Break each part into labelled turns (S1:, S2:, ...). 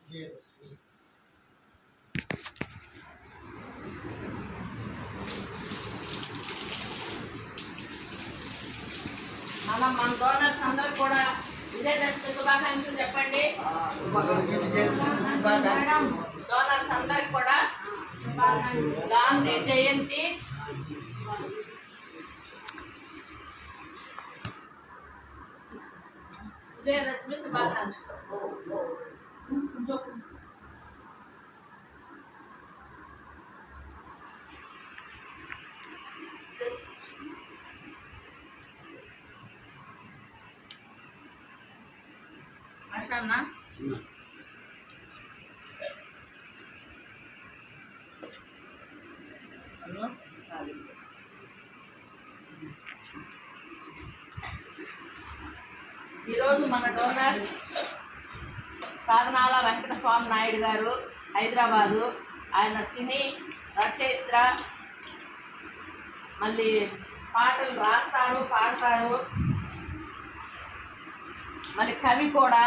S1: మన డోనర్స్ అందరూ కూడా విజయదశమి శుభాకాంక్షలు చెప్పండి. డోనర్స్ అందరికి కూడా గాంధీ జయంతి విజయదశమి శుభాకాంక్షలు. అన్నా ఈరోజు మన డోనర్ సాధనాల వెంకట స్వామి నాయుడు గారు, హైదరాబాదు. ఆయన సినీ రచయిత్ర, మళ్ళీ పాటలు రాస్తారు, పాడతారు, మళ్ళీ కవి కూడా.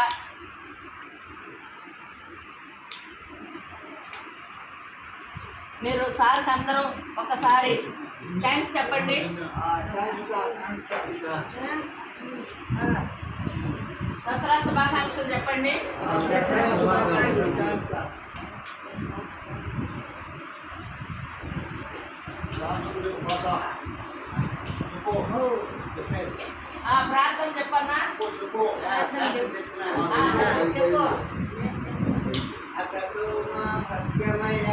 S1: మీరు సార్కి అందరూ ఒకసారి థ్యాంక్స్ చెప్పండి. దసరా శుభాకాంక్షలు చెప్పండి. ప్రార్థన చెప్పన్నా, చెప్పు.
S2: సత్యమయ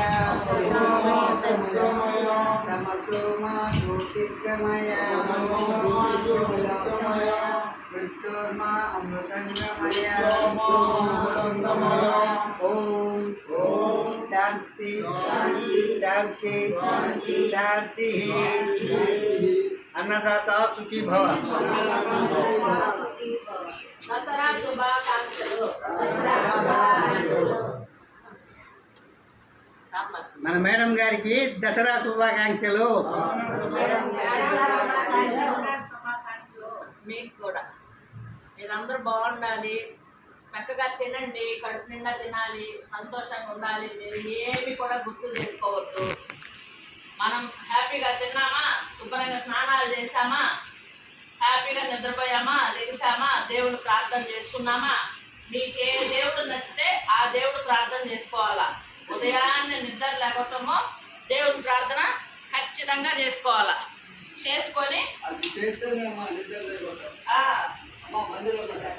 S2: సమసోమా జ్యోతిర్గమయ మృత్యోర్మా అమృతంగమయ ఓం శాంతి శాంతి శాంతి. అన్నదాత సుఖీ భవ.
S1: దసరా శుభాకాంక్షలు.
S2: మన మేడం గారికి దసరా శుభాకాంక్షలు.
S1: మీకు కూడా మీరందరూ బాగుండాలి, చక్కగా తినండి, కడుపు నిండా తినాలి, సంతోషంగా ఉండాలి. మీరు ఏమి కూడా గుర్తు చేసుకోవద్దు. మనం హ్యాపీగా తిన్నామా, శుభ్రంగా స్నానాలు చేసామా, హ్యాపీగా నిద్రపోయామా, లెగిసామా, దేవుడు ప్రార్థన చేసుకున్నామా. మీకు ఏ దేవుడు నచ్చితే ఆ దేవుడు ప్రార్థన చేసుకోవాలా. ఉదయాన్నే నిద్ర లేకపోవటమో దేవుడి ప్రార్థన ఖచ్చితంగా చేసుకోవాలా. చేసుకొని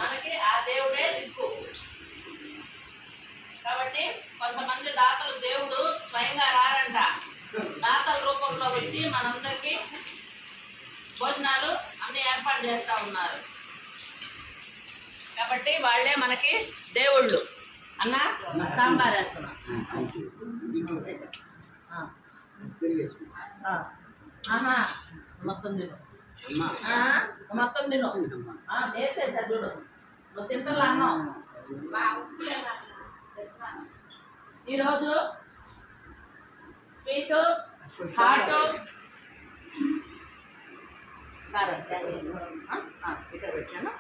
S1: మనకి ఆ దేవుడే దిక్కు. కాబట్టి కొంతమంది దాతలు దేవుడు స్వయంగా రారంట, దాతల రూపంలో వచ్చి మనందరికీ భోజనాలు అన్ని ఏర్పాటు చేస్తూ ఉన్నారు. కాబట్టి వాళ్ళే మనకి దేవుళ్ళు. అన్న సాంబార్ వేస్తున్నా, మొత్తం తిను, మొత్తం తిను. వేసేసా చూడు, నువ్వు తింటలా అన్నం. ఈరోజు స్వీటు, హాటు, ఇక్కడ పెట్టాను.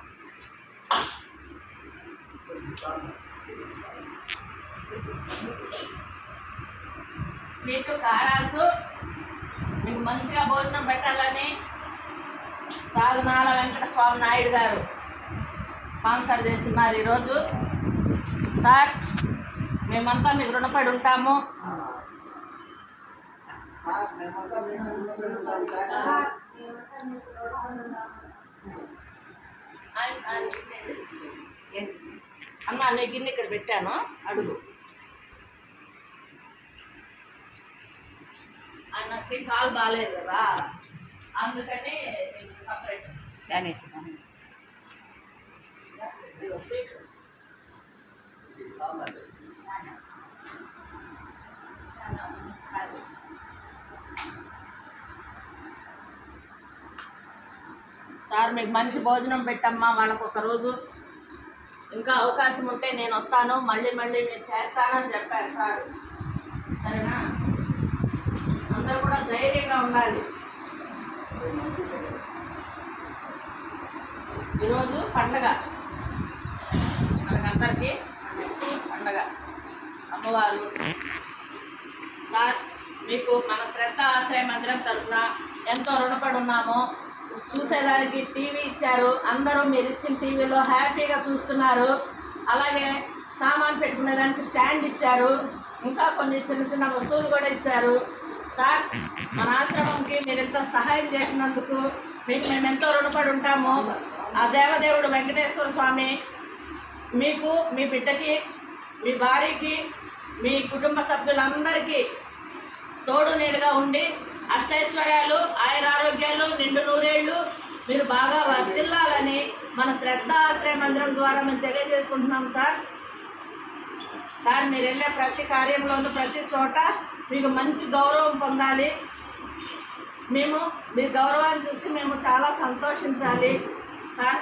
S1: స్వీటు, కారాసు మీకు మంచిగా భోజనం పెట్టాలని సాధనాల వెంకట స్వామి నాయుడు గారు స్పాన్సర్ చేస్తున్నారు ఈరోజు. సార్ మేమంతా మీకు రుణపడి ఉంటాము. అన్న నీ గిన్నె ఇక్కడ పెట్టాను, అడుగు. ఆయనకి కాలు బాగాలేదు కదా, అందుకని సపరేట్ స్వీట్. సార్ మీకు మంచి భోజనం పెట్టమ్మా. వాళ్ళకు ఒక రోజు ఇంకా అవకాశం ఉంటే నేను వస్తాను, మళ్ళీ నేను చేస్తానని చెప్పారు సార్. సరేనా? అందరూ కూడా ధైర్యంగా ఉండాలి. ఈరోజు పండగ, మనకందరికీ పండగ. అమ్మవారు. సార్ మీకు మన శ్రద్ధ ఆశ్రయ మందిరం తరఫున ఎంతో రుణపడి ఉన్నాము. చూసేదానికి టీవీ ఇచ్చారు, అందరూ మీరు ఇచ్చిన టీవీలో హ్యాపీగా చూస్తున్నారు. అలాగే సామాన్ పెట్టుకునేదానికి స్టాండ్ ఇచ్చారు, ఇంకా కొన్ని చిన్న చిన్న వస్తువులు కూడా ఇచ్చారు. సార్ మన ఆశ్రమంకి మీరు ఎంత సహాయం చేసినందుకు మీకు మేము ఎంతో రుణపడి ఉంటాము. ఆ దేవదేవుడు వెంకటేశ్వర స్వామి మీకు, మీ బిడ్డకి, మీ భార్యకి, మీ కుటుంబ సభ్యులందరికీ తోడు నీడుగా ఉండి అష్టైశ్వర్యాలు, ఆయురారోగ్యాలు, నిండు నూరేళ్ళు మీరు బాగా వర్ధిల్లాలని మన శ్రద్ధ ఆశ్రయ మందిరం ద్వారా మేము తెలియజేసుకుంటున్నాం సార్. సార్ మీరు వెళ్ళే ప్రతి కార్యంలోనూ ప్రతి చోట మీకు మంచి గౌరవం పొందాలి. మేము మీ గౌరవాన్ని చూసి మేము చాలా సంతోషించాలి సార్.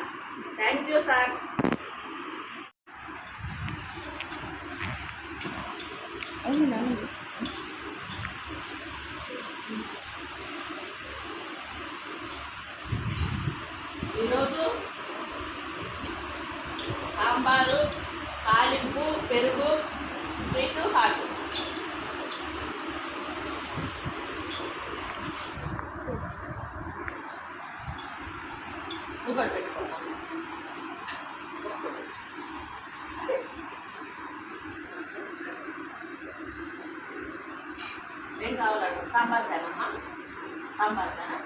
S1: Thank you sir. ఈరోజు సాంబారు, తాలింపు, పెరుగు, స్వీటు, హాటు. ఒకటి పెట్టుకున్నాం. ఏం కావాలండి? సాంబార్ తేనమ్మా, సాంబార్ తేనా?